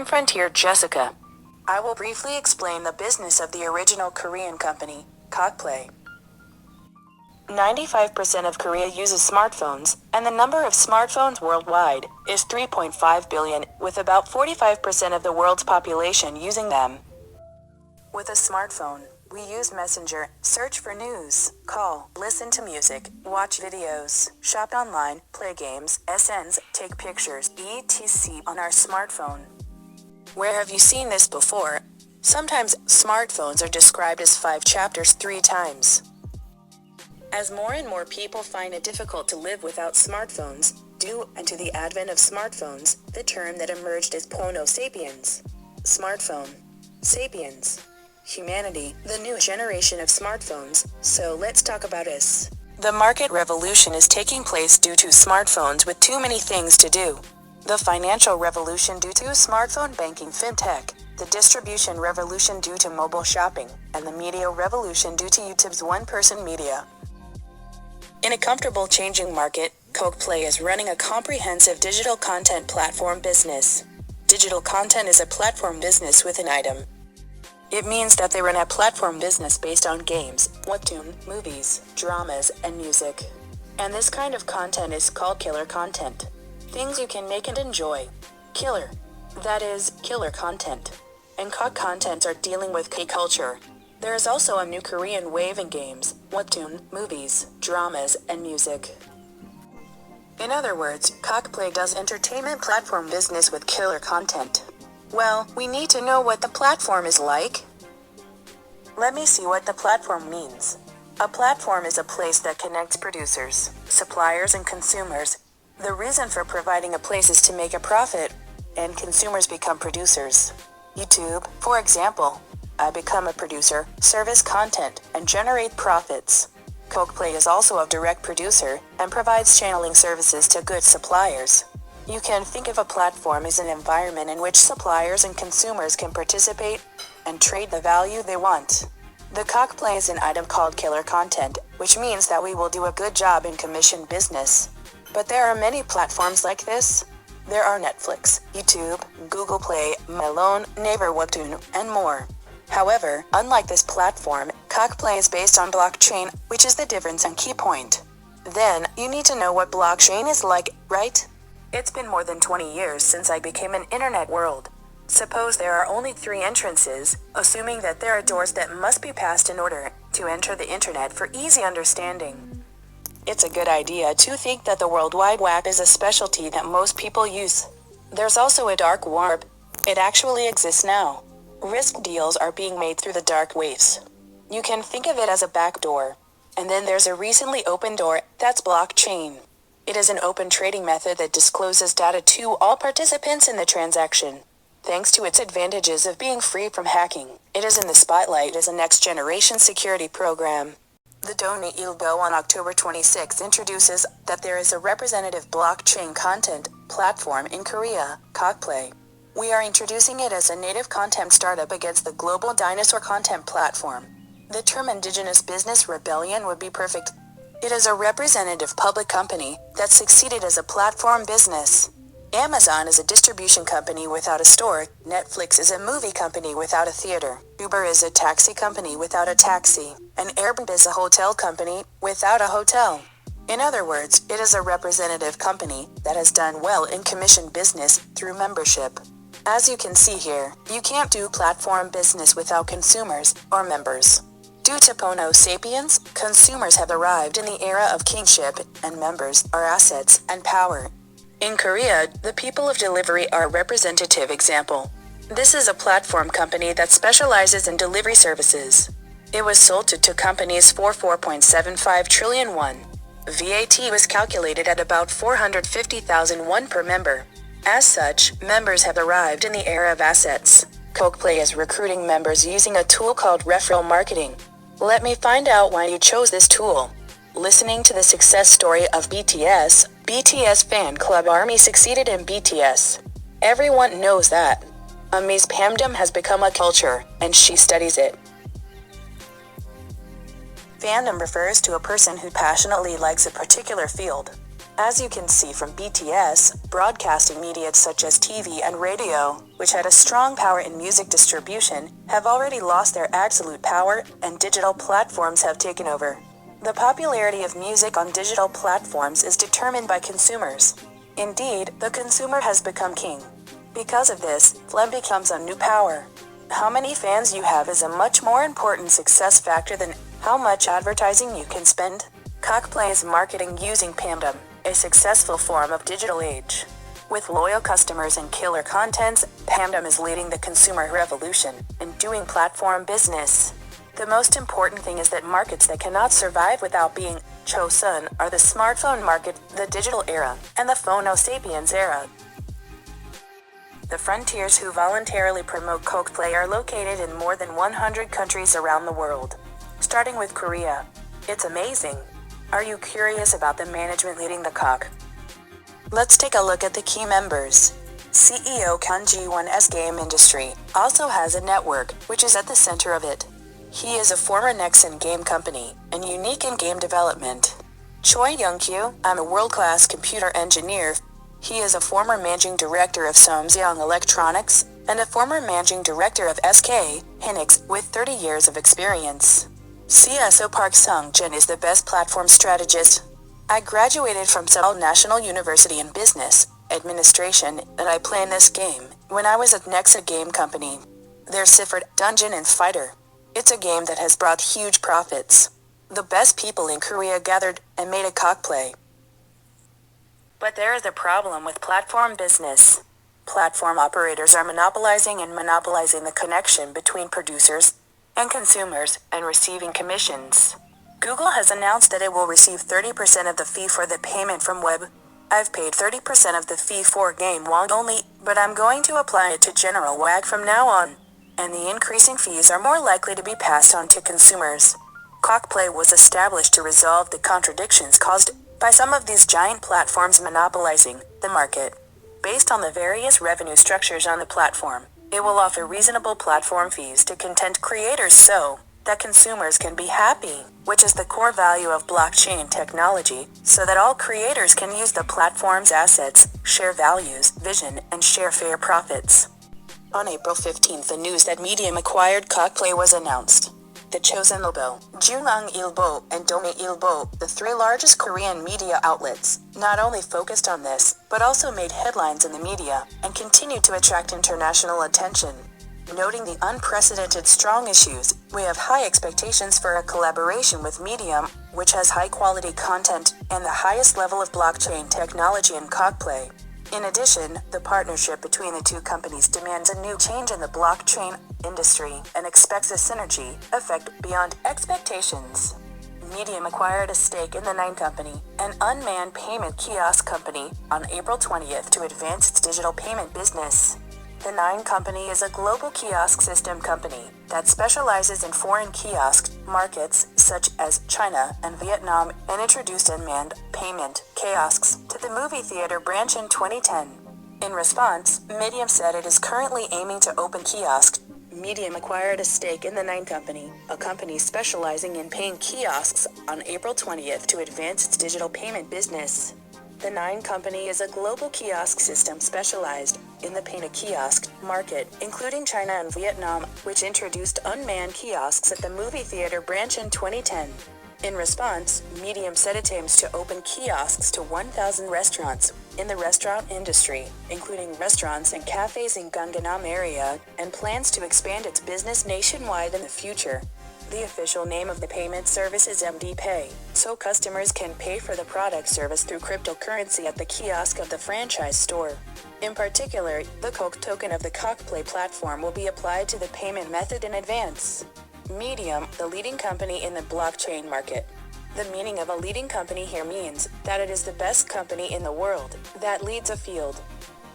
Frontier Jessica. I will briefly explain the business of the original Korean company, KOK. 95% of Korea uses smartphones, and the number of smartphones worldwide is 3.5 billion, with about 45% of the world's population using them. With a smartphone, we use Messenger, search for news, call, listen to music, watch videos, shop online, play games, SNs, take pictures, etc. on our smartphone. Where have you seen this before? Sometimes, smartphones are described as 5 chapters 3 times. As more and more people find it difficult to live without smartphones, due to the advent of smartphones, the term that emerged is Homo sapiens. Smartphone. Sapiens. Humanity, the new generation of smartphones, so let's talk about this. The market revolution is taking place due to smartphones with too many things to do. The financial revolution due to smartphone banking fintech, the distribution revolution due to mobile shopping, and the media revolution due to YouTube's one-person media. In a comfortable changing market, KOK is running a comprehensive digital content platform business. Digital content is a platform business with an item. It means that they run a platform business based on games, webtoon, movies, dramas, and music. And this kind of content is called killer content. Things you can make and enjoy. Killer. That is, killer content. And KOK content are dealing with K-culture. There is also a new Korean wave in games, webtoon, movies, dramas, and music. In other words, KOK does entertainment platform business with killer content. Well, we need to know what the platform is like. Let me see what the platform means. A platform is a place that connects producers, suppliers, and consumers. The reason for providing a place is to make a profit, and consumers become producers. YouTube, for example. I become a producer, service content, and generate profits. KOK is also a direct producer and provides channeling services to good suppliers. You can think of a platform as an environment in which suppliers and consumers can participate and trade the value they want. The KOK is an item called killer content, which means that we will do a good job in commission business. But there are many platforms like this. There are Netflix, YouTube, Google Play, Melon, Naver Webtoon, and more. However, unlike this platform, KOK is based on blockchain, which is the difference and key point. Then, you need to know what blockchain is like, right? It's been more than 20 years since I became an internet world. Suppose there are only 3 entrances, assuming that there are doors that must be passed in order to enter the internet for easy understanding. It's a good idea to think that the World Wide Web is a specialty that most people use. There's also a dark web. It actually exists now. Risk deals are being made through the dark waves. You can think of it as a backdoor. And then there's a recently opened door, that's blockchain. It is an open trading method that discloses data to all participants in the transaction. Thanks to its advantages of being free from hacking, it is in the spotlight as a next-generation security program. The Donate Ilgo on October 26 introduces that there is a representative blockchain content platform in Korea, KOK. We are introducing it as a native content startup against the global dinosaur content platform. The term indigenous business rebellion would be perfect. It is a representative public company that succeeded as a platform business. Amazon is a distribution company without a store, Netflix is a movie company without a theater, Uber is a taxi company without a taxi, and Airbnb is a hotel company without a hotel. In other words, it is a representative company that has done well in commission business through membership. As you can see here, you can't do platform business without consumers or members. Due to Homo sapiens, consumers have arrived in the era of kingship, and members are assets and power. In Korea, the people of delivery are a representative example. This is a platform company that specializes in delivery services. It was sold to 2 companies for 4.75 trillion won. VAT was calculated at about 450,000 won per member. As such, members have arrived in the era of assets. KOK is recruiting members using a tool called referral marketing. Let me find out why you chose this tool. Listening to the success story of BTS fan club ARMY succeeded in BTS. Everyone knows that. ARMY's fandom has become a culture, and she studies it. Fandom refers to a person who passionately likes a particular field. As you can see from BTS, broadcasting media such as TV and radio, which had a strong power in music distribution, have already lost their absolute power, and digital platforms have taken over. The popularity of music on digital platforms is determined by consumers. Indeed, the consumer has become king. Because of this, phlegm becomes a new power. How many fans you have is a much more important success factor than how much advertising you can spend. KOK is marketing using Pandom, a successful form of digital age. With loyal customers and killer contents, Pandom is leading the consumer revolution in doing platform business. The most important thing is that markets that cannot survive without being chosen are the smartphone market, the digital era, and the phono sapiens era. The frontiers who voluntarily promote KOK are located in more than 100 countries around the world. Starting with Korea. It's amazing. Are you curious about the management leading the KOK? Let's take a look at the key members. CEO Kang Ji-won's game industry also has a network, which is at the center of it. He is a former Nexon game company, and unique in game development. Choi Young-kyu, I'm a world-class computer engineer. He is a former managing director of Samsung Electronics, and a former managing director of SK Hynix with 30 years of experience. CSO Park Sung-jin is the best platform strategist. I graduated from Seoul National University in Business Administration, and I played this game when I was at Nexa Game Company. There's Ciphered Dungeon and Fighter. It's a game that has brought huge profits. The best people in Korea gathered and made a KOK play. But there is a problem with platform business. Platform operators are monopolizing the connection between producers and consumers and receiving commissions. Google has announced that it will receive 30% of the fee for the payment from web. I've paid 30% of the fee for game WAG only, but I'm going to apply it to general WAG from now on. And the increasing fees are more likely to be passed on to consumers. KOK Play was established to resolve the contradictions caused by some of these giant platforms monopolizing the market. Based on the various revenue structures on the platform, it will offer reasonable platform fees to content creators so that consumers can be happy, which is the core value of blockchain technology, so that all creators can use the platform's assets, share values, vision, and share fair profits. On April 15th, the news that Medium acquired KOK Play was announced. The Chosun Ilbo, Jungang Ilbo, and Dome Ilbo, the three largest Korean media outlets, not only focused on this, but also made headlines in the media and continued to attract international attention. Noting the unprecedented strong issues, we have high expectations for a collaboration with Medium, which has high-quality content and the highest level of blockchain technology in KOK Play. In addition, the partnership between the two companies demands a new change in the blockchain industry and expects a synergy effect beyond expectations. Medium acquired a stake in the Nine Company, an unmanned payment kiosk company, on April 20th to advance its digital payment business. The Nine Company is a global kiosk system company that specializes in foreign kiosk markets such as China and Vietnam and introduced unmanned payment kiosks to the movie theater branch in 2010. In response, Medium said it is currently aiming to open kiosks. Medium acquired a stake in the Nine Company, a company specializing in paying kiosks, on April 20th to advance its digital payment business. The Nine Company is a global kiosk system specialized in the payment kiosk market, including China and Vietnam, which introduced unmanned kiosks at the movie theater branch in 2010. In response, Medium said it aims to open kiosks to 1,000 restaurants in the restaurant industry, including restaurants and cafes in Gangnam area, and plans to expand its business nationwide in the future. The official name of the payment service is MD Pay, so customers can pay for the product service through cryptocurrency at the kiosk of the franchise store. In particular, the KOK token of the KOK Play platform will be applied to the payment method in advance. Medium, the leading company in the blockchain market. The meaning of a leading company here means that it is the best company in the world that leads a field.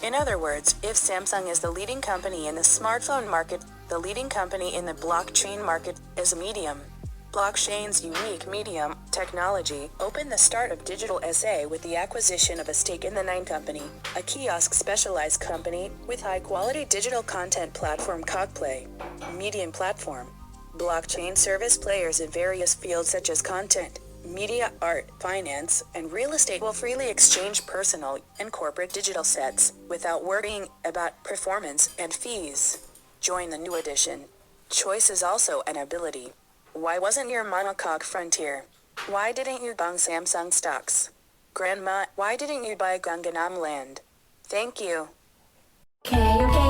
In other words, if Samsung is the leading company in the smartphone market, the leading company in the blockchain market is Medium. Blockchain's unique Medium technology opened the start of digital SA with the acquisition of a stake in the Nine Company, a kiosk specialized company with high-quality digital content platform KOK Play. Medium platform. Blockchain service players in various fields such as content, Media, art, finance, and real estate will freely exchange personal and corporate digital sets without worrying about performance and fees. Join the new edition. Choice is also an ability. Why wasn't your mama KOK Frontier? Why didn't you buy Samsung stocks? Grandma, why didn't you buy Gangnam land? Thank you. KOK